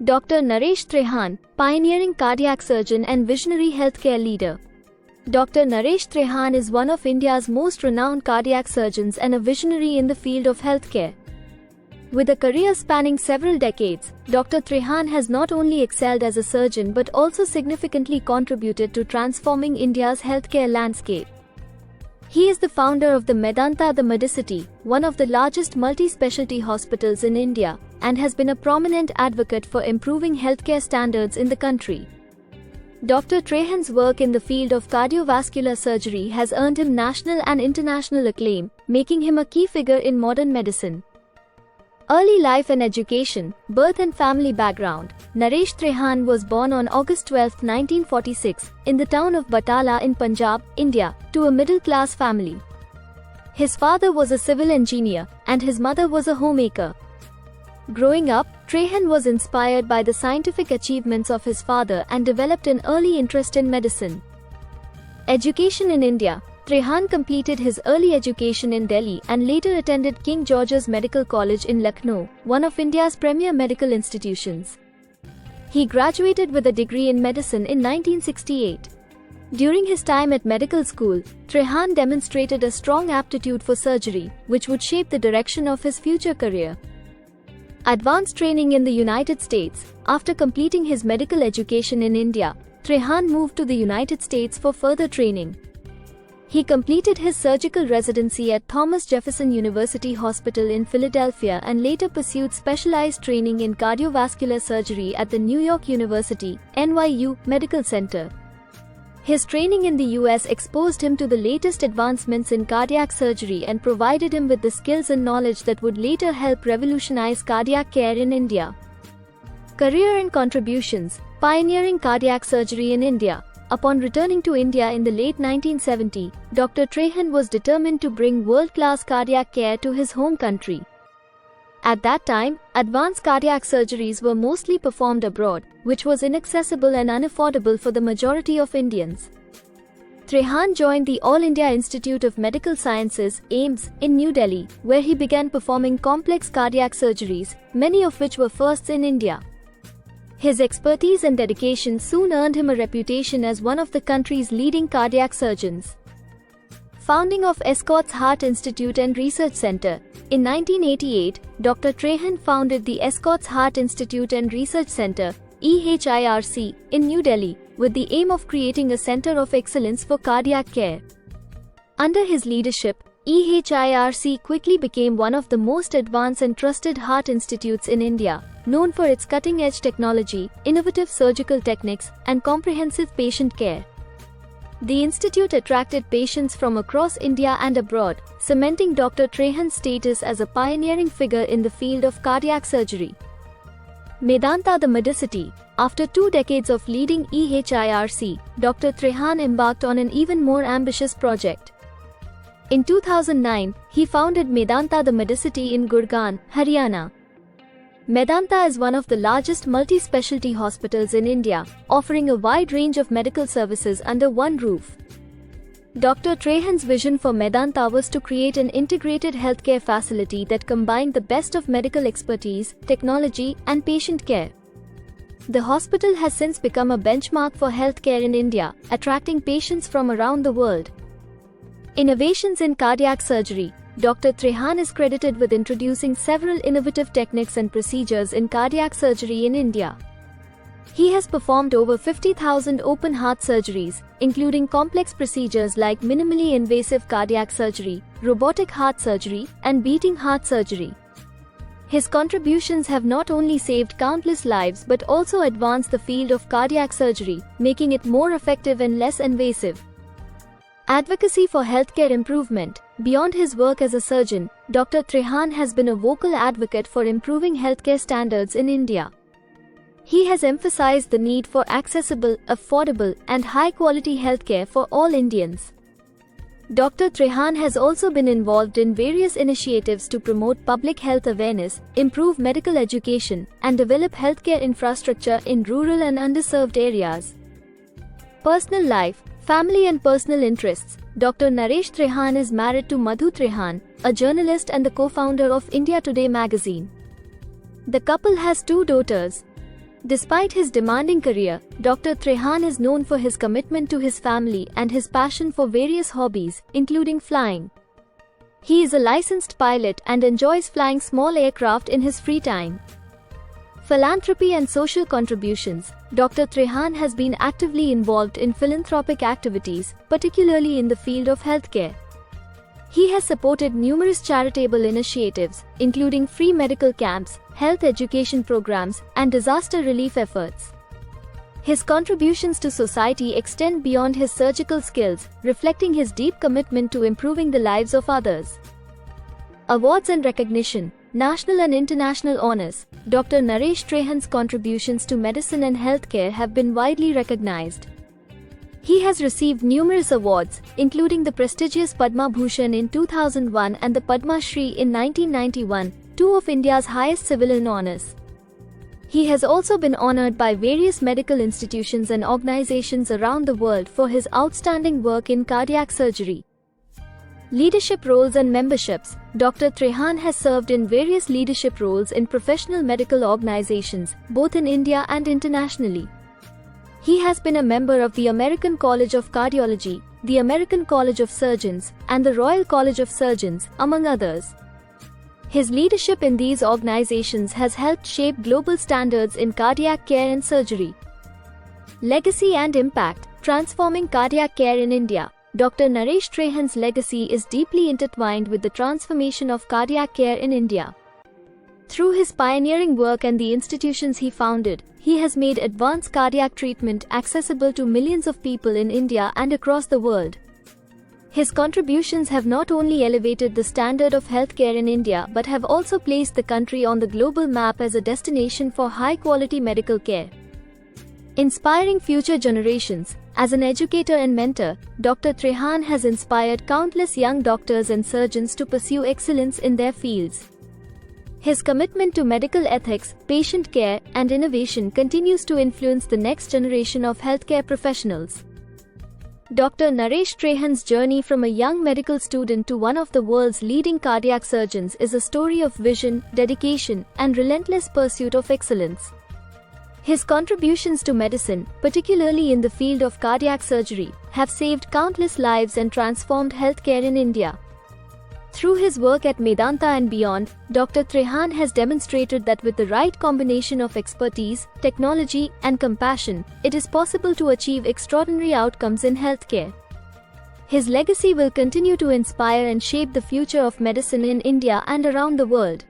Dr. Naresh Trehan, pioneering cardiac surgeon and visionary healthcare leader. Dr. Naresh Trehan is one of India's most renowned cardiac surgeons and a visionary in the field of healthcare. With a career spanning several decades, Dr. Trehan has not only excelled as a surgeon but also significantly contributed to transforming India's healthcare landscape. He is the founder of the Medanta the Medicity, one of the largest multi-specialty hospitals in India, and has been a prominent advocate for improving healthcare standards in the country. Dr. Trehan's work in the field of cardiovascular surgery has earned him national and international acclaim, making him a key figure in modern medicine. Early life and education, birth and family background. Naresh Trehan was born on August 12, 1946, in the town of Batala in Punjab, India, to a middle-class family. His father was a civil engineer, and his mother was a homemaker. Growing up, Trehan was inspired by the scientific achievements of his father and developed an early interest in medicine. Education in India. Trehan completed his early education in Delhi and later attended King George's Medical College in Lucknow, one of India's premier medical institutions. He graduated with a degree in medicine in 1968. During his time at medical school, Trehan demonstrated a strong aptitude for surgery, which would shape the direction of his future career. Advanced training in the United States. After completing his medical education in India, Trehan moved to the United States for further training. He completed his surgical residency at Thomas Jefferson University Hospital in Philadelphia and later pursued specialized training in cardiovascular surgery at the New York University, NYU, Medical Center. His training in the US exposed him to the latest advancements in cardiac surgery and provided him with the skills and knowledge that would later help revolutionize cardiac care in India. Career and contributions. Pioneering cardiac surgery in India. Upon returning to India in the late 1970s, Dr. Trehan was determined to bring world-class cardiac care to his home country. At that time, advanced cardiac surgeries were mostly performed abroad, which was inaccessible and unaffordable for the majority of Indians. Trehan joined the All India Institute of Medical Sciences, AIIMS, in New Delhi, where he began performing complex cardiac surgeries, many of which were firsts in India. His expertise and dedication soon earned him a reputation as one of the country's leading cardiac surgeons. Founding of Escorts Heart Institute and Research Center. In 1988, Dr. Trehan founded the Escorts Heart Institute and Research Center, EHIRC, in New Delhi, with the aim of creating a center of excellence for cardiac care. Under his leadership, EHIRC quickly became one of the most advanced and trusted heart institutes in India, known for its cutting-edge technology, innovative surgical techniques, and comprehensive patient care. The institute attracted patients from across India and abroad, cementing Dr. Trehan's status as a pioneering figure in the field of cardiac surgery. Medanta the Medicity. After 2 decades of leading EHIRC, Dr. Trehan embarked on an even more ambitious project. In 2009, he founded Medanta the Medicity in Gurgaon, Haryana. Medanta is one of the largest multi-specialty hospitals in India, offering a wide range of medical services under one roof. Dr. Trehan's vision for Medanta was to create an integrated healthcare facility that combined the best of medical expertise, technology, and patient care. The hospital has since become a benchmark for healthcare in India, attracting patients from around the world. Innovations in cardiac surgery. Dr. Trehan is credited with introducing several innovative techniques and procedures in cardiac surgery in India. He has performed over 50,000 open heart surgeries, including complex procedures like minimally invasive cardiac surgery, robotic heart surgery, and beating heart surgery. His contributions have not only saved countless lives but also advanced the field of cardiac surgery, making it more effective and less invasive. Advocacy for healthcare improvement. Beyond his work as a surgeon, Dr. Trehan has been a vocal advocate for improving healthcare standards in India. He has emphasized the need for accessible, affordable, and high-quality healthcare for all Indians. Dr. Trehan has also been involved in various initiatives to promote public health awareness, improve medical education, and develop healthcare infrastructure in rural and underserved areas. Personal life. Family and personal interests. Dr. Naresh Trehan is married to Madhu Trehan, a journalist and the co-founder of India Today magazine. The couple has 2 daughters. Despite his demanding career, Dr. Trehan is known for his commitment to his family and his passion for various hobbies, including flying. He is a licensed pilot and enjoys flying small aircraft in his free time. Philanthropy and social contributions. Dr. Trehan has been actively involved in philanthropic activities, particularly in the field of healthcare. He has supported numerous charitable initiatives, including free medical camps, health education programs, and disaster relief efforts. His contributions to society extend beyond his surgical skills, reflecting his deep commitment to improving the lives of others. Awards and recognition. National and international honors. Dr. Naresh Trehan's contributions to medicine and healthcare have been widely recognized. He has received numerous awards, including the prestigious Padma Bhushan in 2001 and the Padma Shri in 1991, two of India's highest civilian honors. He has also been honored by various medical institutions and organizations around the world for his outstanding work in cardiac surgery. Leadership roles and memberships. Dr. Trehan has served in various leadership roles in professional medical organizations, both in India and internationally. He has been a member of the American College of Cardiology, the American College of Surgeons, and the Royal College of Surgeons, among others. His leadership in these organizations has helped shape global standards in cardiac care and surgery. Legacy and impact. Transforming cardiac care in India. Dr. Naresh Trehan's legacy is deeply intertwined with the transformation of cardiac care in India. Through his pioneering work and the institutions he founded, he has made advanced cardiac treatment accessible to millions of people in India and across the world. His contributions have not only elevated the standard of healthcare in India but have also placed the country on the global map as a destination for high-quality medical care. Inspiring future generations. As an educator and mentor, Dr. Trehan has inspired countless young doctors and surgeons to pursue excellence in their fields. His commitment to medical ethics, patient care, and innovation continues to influence the next generation of healthcare professionals. Dr. Naresh Trehan's journey from a young medical student to one of the world's leading cardiac surgeons is a story of vision, dedication, and relentless pursuit of excellence. His contributions to medicine, particularly in the field of cardiac surgery, have saved countless lives and transformed healthcare in India. Through his work at Medanta and beyond, Dr. Trehan has demonstrated that with the right combination of expertise, technology, and compassion, it is possible to achieve extraordinary outcomes in healthcare. His legacy will continue to inspire and shape the future of medicine in India and around the world.